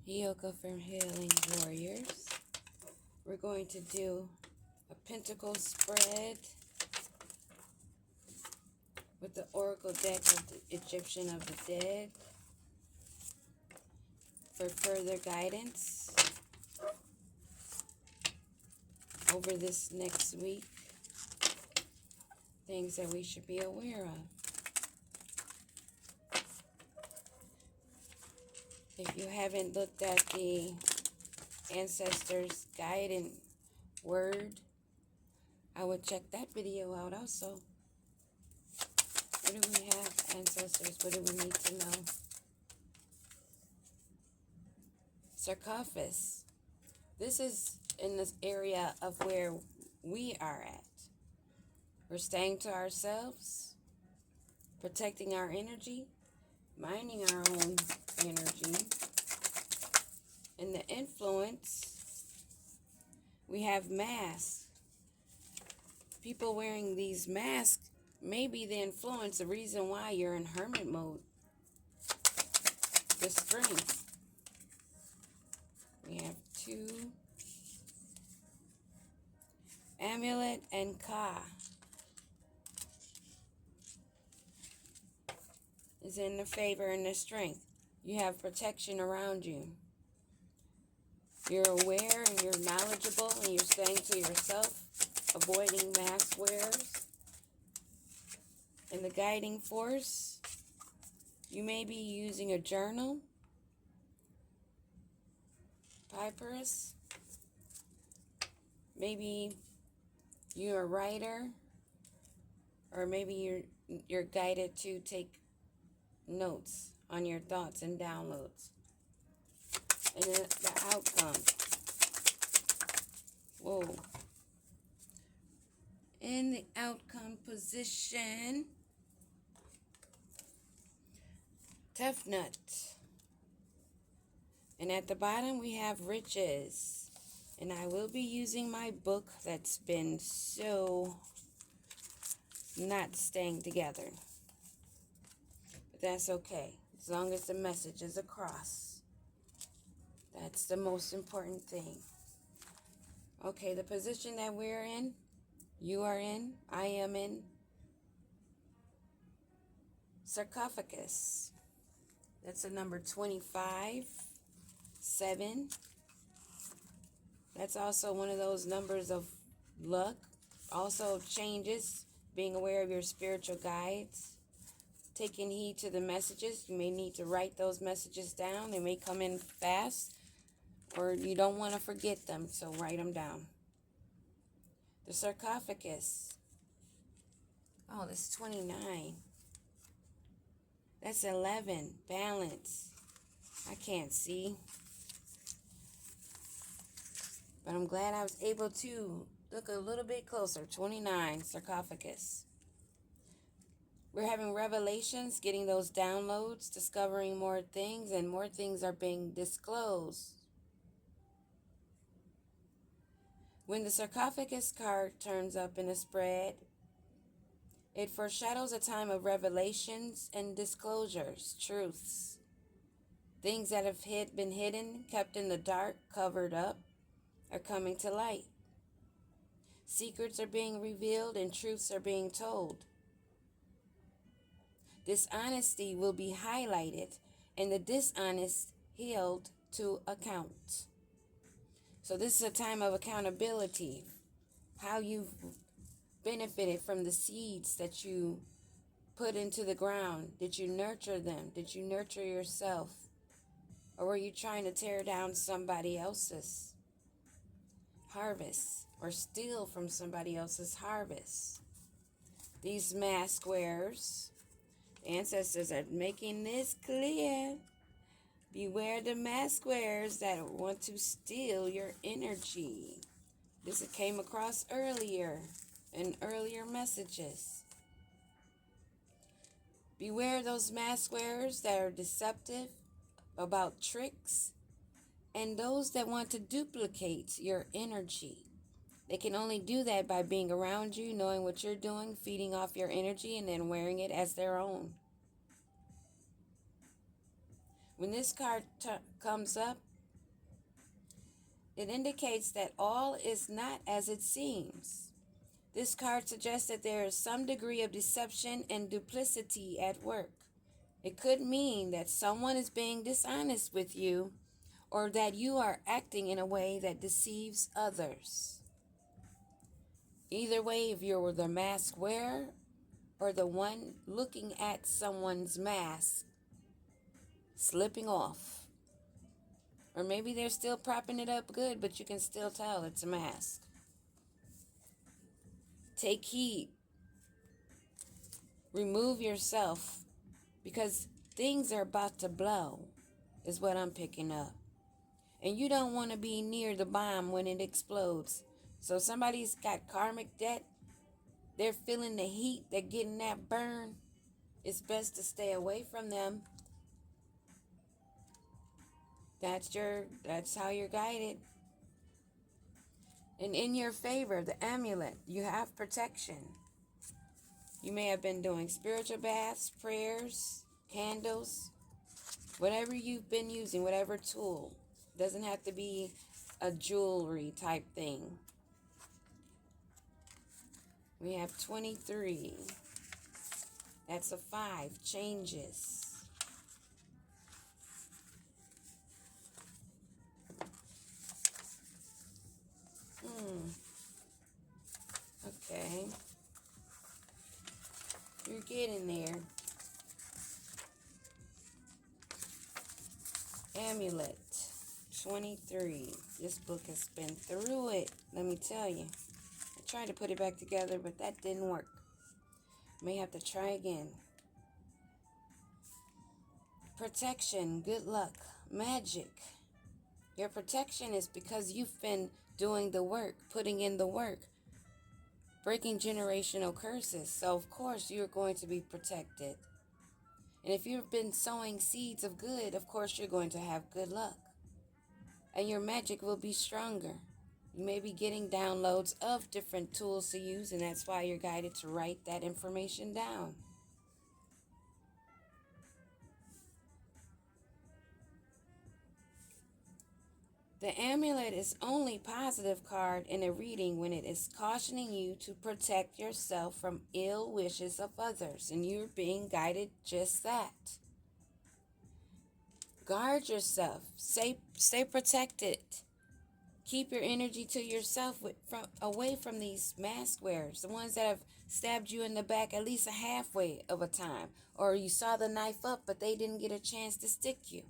Yoga from Healing Warriors. We're going to do a pentacle spread with the Oracle deck of the Egyptian of the Dead for further guidance over this next week. Things that we should be aware of. If you haven't looked at the Ancestors Guiding Word, I would check that video out also. What do we have, ancestors? What do we need to know? Sarcophagus. This is in this area of where we are at. We're staying to ourselves, protecting our energy, minding our own energy. And the influence, we have masks. People wearing these masks may be the influence, the reason why you're in hermit mode. The strength. We have 2. Amulet and Ka is in the favor and the strength. You have protection around you. You're aware and you're knowledgeable and you're staying to yourself, avoiding mask wearers. And the guiding force, you may be using a journal, papyrus. Maybe you're a writer, or maybe you're guided to take notes on your thoughts and downloads. And then the outcome. Whoa. In the outcome position, Tough Nut. And at the bottom we have Riches. And I will be using my book that's been so not staying together. But that's okay, as long as the message is across. That's the most important thing. Okay, the position that we're in, you are in, I am in. Sarcophagus. That's the number 25, 7. That's also one of those numbers of luck. Also changes, being aware of your spiritual guides. Taking heed to the messages. You may need to write those messages down. They may come in fast, or you don't want to forget them, so write them down. The sarcophagus. Oh, that's 29. That's 11. Balance. I can't see. But I'm glad I was able to look a little bit closer. 29. Sarcophagus. We're having revelations, getting those downloads, discovering more things, and more things are being disclosed. When the sarcophagus card turns up in a spread, it foreshadows a time of revelations and disclosures, truths. Things that have been hidden, kept in the dark, covered up, are coming to light. Secrets are being revealed and truths are being told. Dishonesty will be highlighted and the dishonest held to account. So this is a time of accountability. How you've benefited from the seeds that you put into the ground. Did you nurture them? Did you nurture yourself? Or were you trying to tear down somebody else's harvest or steal from somebody else's harvest? These mask wearers, ancestors are making this clear. Beware the mask wearers that want to steal your energy. This came across earlier in earlier messages. Beware those mask wearers that are deceptive about tricks and those that want to duplicate your energy. They can only do that by being around you, knowing what you're doing, feeding off your energy, and then wearing it as their own. When this card comes up, it indicates that all is not as it seems. This card suggests that there is some degree of deception and duplicity at work. It could mean that someone is being dishonest with you, or that you are acting in a way that deceives others. Either way, if you're the mask wearer or the one looking at someone's mask slipping off, or maybe they're still propping it up good, but you can still tell it's a mask. Take heed. Remove yourself, because things are about to blow, is what I'm picking up. And you don't want to be near the bomb when it explodes. So somebody's got karmic debt, they're feeling the heat, they're getting that burn. It's best to stay away from them. That's how you're guided. And in your favor, the amulet, you have protection. You may have been doing spiritual baths, prayers, candles, whatever you've been using, whatever tool. Doesn't have to be a jewelry type thing. We have 23. That's a 5. Changes. Okay. You're getting there. Amulet 23. This book has been through it, let me tell you. I tried to put it back together, but that didn't work. May have to try again. Protection, good luck, magic. Your protection is because you've been doing the work, putting in the work, breaking generational curses. So of course you're going to be protected. And if you've been sowing seeds of good, of course you're going to have good luck. And your magic will be stronger. You may be getting downloads of different tools to use, and that's why you're guided to write that information down. The amulet is only positive card in a reading when it is cautioning you to protect yourself from ill wishes of others, and you're being guided just that. Guard yourself. Stay protected. Keep your energy to yourself away from these mask wearers, the ones that have stabbed you in the back at least a halfway of a time, or you saw the knife up but they didn't get a chance to stick you.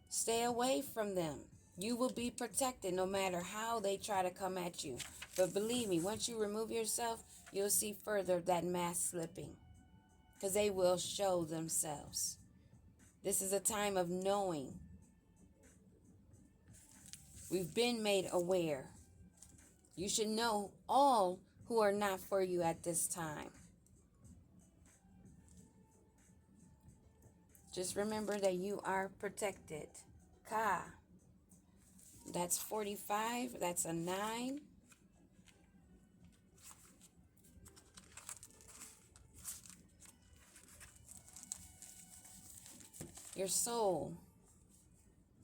Stay away from them. You will be protected no matter how they try to come at you. But believe me, once you remove yourself, you'll see further that mask slipping, because they will show themselves. This is a time of knowing. We've been made aware. You should know all who are not for you at this time. Just remember that you are protected. Ka. That's 45. That's a 9. Your soul.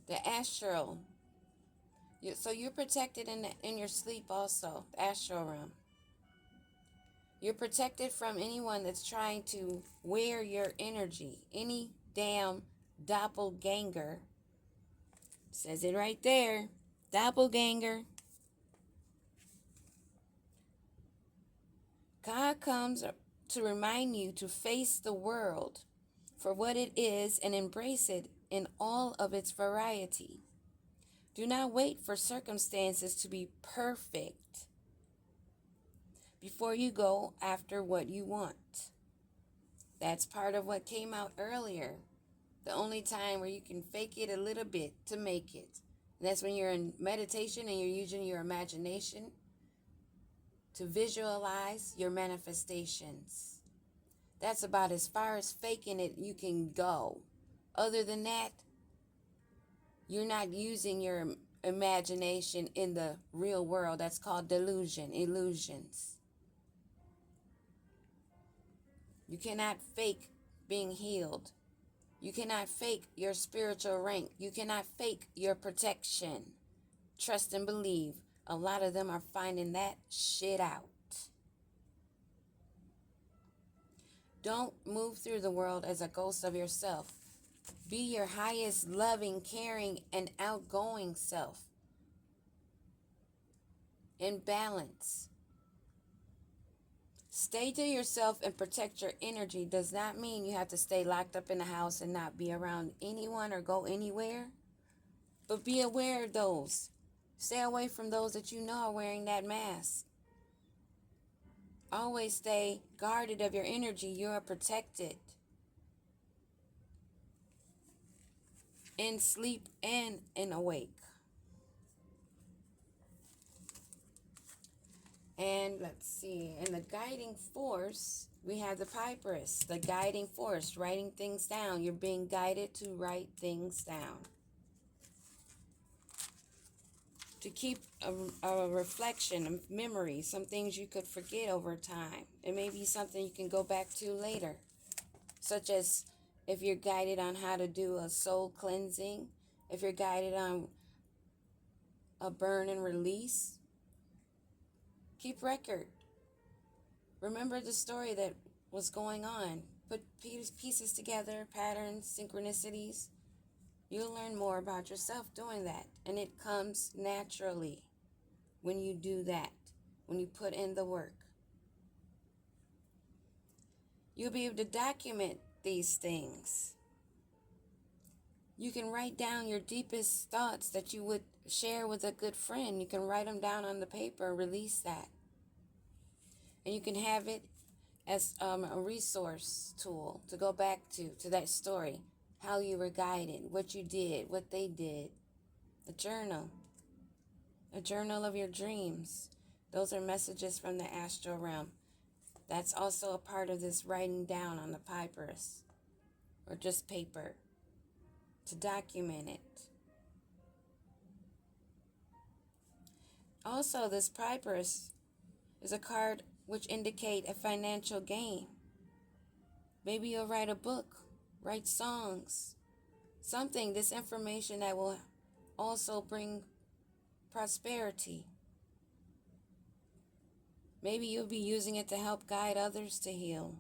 The astral. So you're protected in your sleep also. The astral realm. You're protected from anyone that's trying to wear your energy. Any damn doppelganger. Says it right there. Doppelganger. God comes to remind you to face the world for what it is and embrace it in all of its variety. Do not wait for circumstances to be perfect before you go after what you want. That's part of what came out earlier. The only time where you can fake it a little bit to make it. And that's when you're in meditation and you're using your imagination to visualize your manifestations. That's about as far as faking it you can go. Other than that, you're not using your imagination in the real world. That's called delusion, illusions. You cannot fake being healed. You cannot fake your spiritual rank. You cannot fake your protection. Trust and believe. A lot of them are finding that shit out. Don't move through the world as a ghost of yourself. Be your highest, loving, caring, and outgoing self. In balance. Stay to yourself and protect your energy does not mean you have to stay locked up in the house and not be around anyone or go anywhere. But be aware of those. Stay away from those that you know are wearing that mask. Always stay guarded of your energy. You are protected. In sleep and in awake. And let's see, in the guiding force, we have the Piperus, the guiding force, writing things down. You're being guided to write things down. To keep a reflection, a memory, some things you could forget over time. It may be something you can go back to later, such as if you're guided on how to do a soul cleansing, if you're guided on a burn and release. Keep record. Remember the story that was going on. Put pieces together, patterns, synchronicities. You'll learn more about yourself doing that. And it comes naturally when you do that, when you put in the work. You'll be able to document these things. You can write down your deepest thoughts that you would share with a good friend. You can write them down on the paper, release that. And you can have it as a resource tool to go back to that story, how you were guided, what you did, what they did. A journal of your dreams. Those are messages from the astral realm. That's also a part of this writing down on the papyrus or just paper to document it. Also, this papyrus is a card which indicate a financial gain. Maybe you'll write a book, write songs, something, this information that will also bring prosperity. Maybe you'll be using it to help guide others to heal.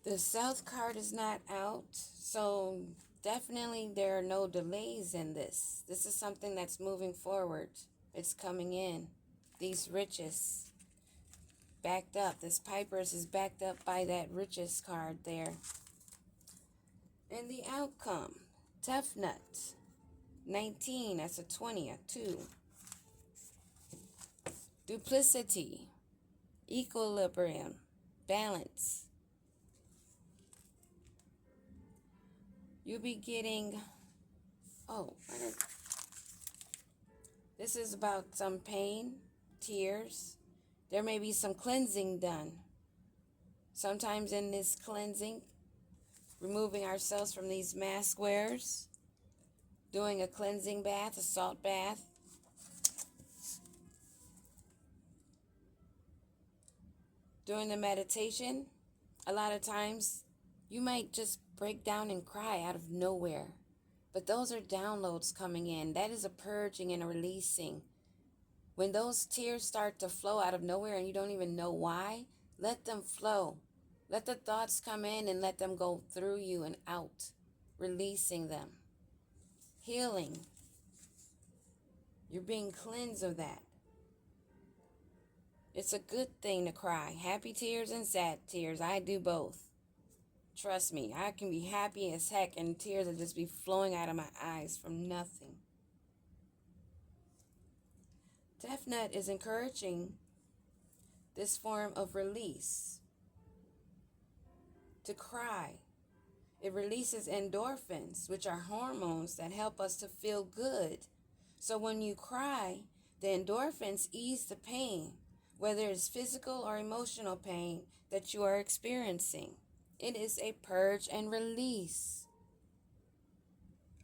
The South card is not out, so definitely there are no delays in this. This is something that's moving forward. It's coming in. These riches backed up. This Piper's is backed up by that riches card there. And the outcome, Tough Nut. 19, that's a 20, a 2. Duplicity, equilibrium, balance. You'll be getting, this is about some pain, tears. There may be some cleansing done. Sometimes in this cleansing, removing ourselves from these mask wearers, doing a cleansing bath, a salt bath. During the meditation, a lot of times you might just break down and cry out of nowhere. But those are downloads coming in. That is a purging and a releasing. When those tears start to flow out of nowhere and you don't even know why, let them flow. Let the thoughts come in and let them go through you and out, releasing them. Healing. You're being cleansed of that. It's a good thing to cry. Happy tears and sad tears. I do both. Trust me, I can be happy as heck and tears will just be flowing out of my eyes from nothing. Tough Nut is encouraging this form of release. To cry. It releases endorphins, which are hormones that help us to feel good. So when you cry, the endorphins ease the pain, whether it's physical or emotional pain that you are experiencing. It is a purge and release.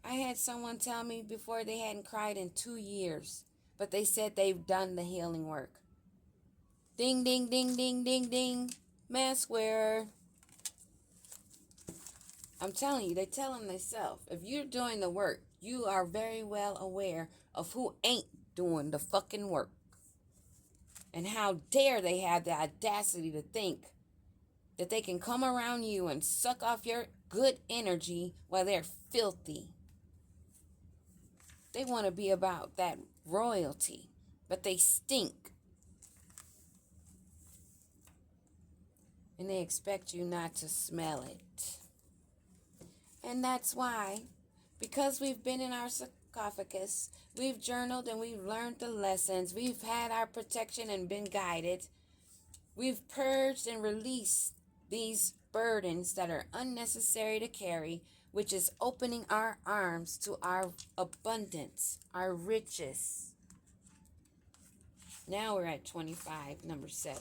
I had someone tell me before they hadn't cried in 2 years, but they said they've done the healing work. Ding, ding, ding, ding, ding, ding. Mask wearer. I'm telling you, they telling themselves. If you're doing the work, you are very well aware of who ain't doing the fucking work. And how dare they have the audacity to think that they can come around you and suck off your good energy while they're filthy. They want to be about that royalty, but they stink. And they expect you not to smell it. And that's why, because we've been in our sarcophagus, we've journaled and we've learned the lessons, we've had our protection and been guided, we've purged and released these burdens that are unnecessary to carry, which is opening our arms to our abundance, our riches. Now we're at 25, number 7.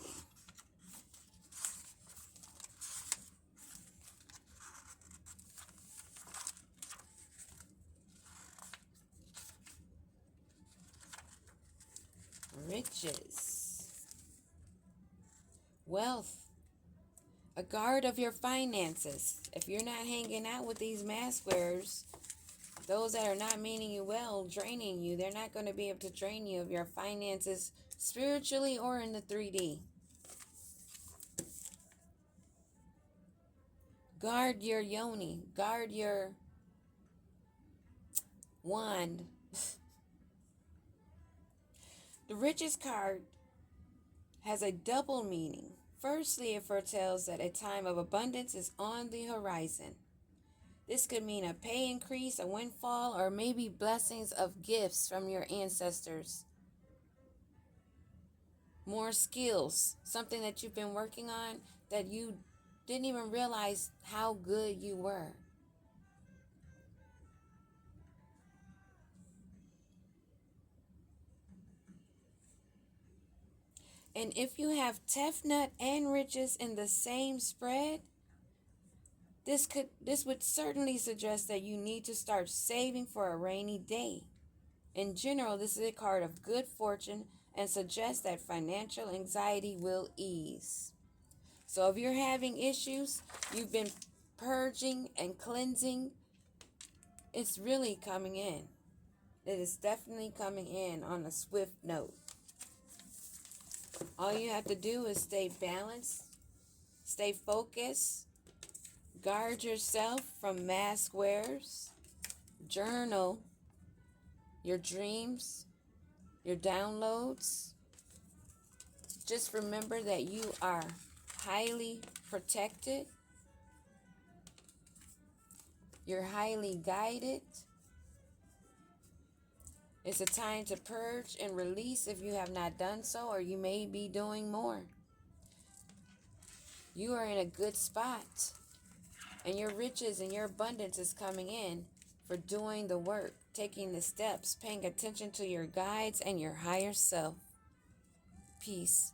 Riches. Wealth. A guard of your finances. If you're not hanging out with these mask wearers, those that are not meaning you well, draining you, they're not going to be able to drain you of your finances spiritually or in the 3D. Guard your yoni. Guard your wand. The Riches card has a double meaning. Firstly, it foretells that a time of abundance is on the horizon. This could mean a pay increase, a windfall, or maybe blessings of gifts from your ancestors. More skills, something that you've been working on that you didn't even realize how good you were. And if you have Tefnut and Riches in the same spread, this would certainly suggest that you need to start saving for a rainy day. In general, this is a card of good fortune and suggests that financial anxiety will ease. So if you're having issues, you've been purging and cleansing, it's really coming in. It is definitely coming in on a swift note. All you have to do is stay balanced, stay focused, guard yourself from mask wearers, journal your dreams, your downloads. Just remember that you are highly protected. You're highly guided. It's a time to purge and release if you have not done so, or you may be doing more. You are in a good spot, and your riches and your abundance is coming in for doing the work, taking the steps, paying attention to your guides and your higher self. Peace.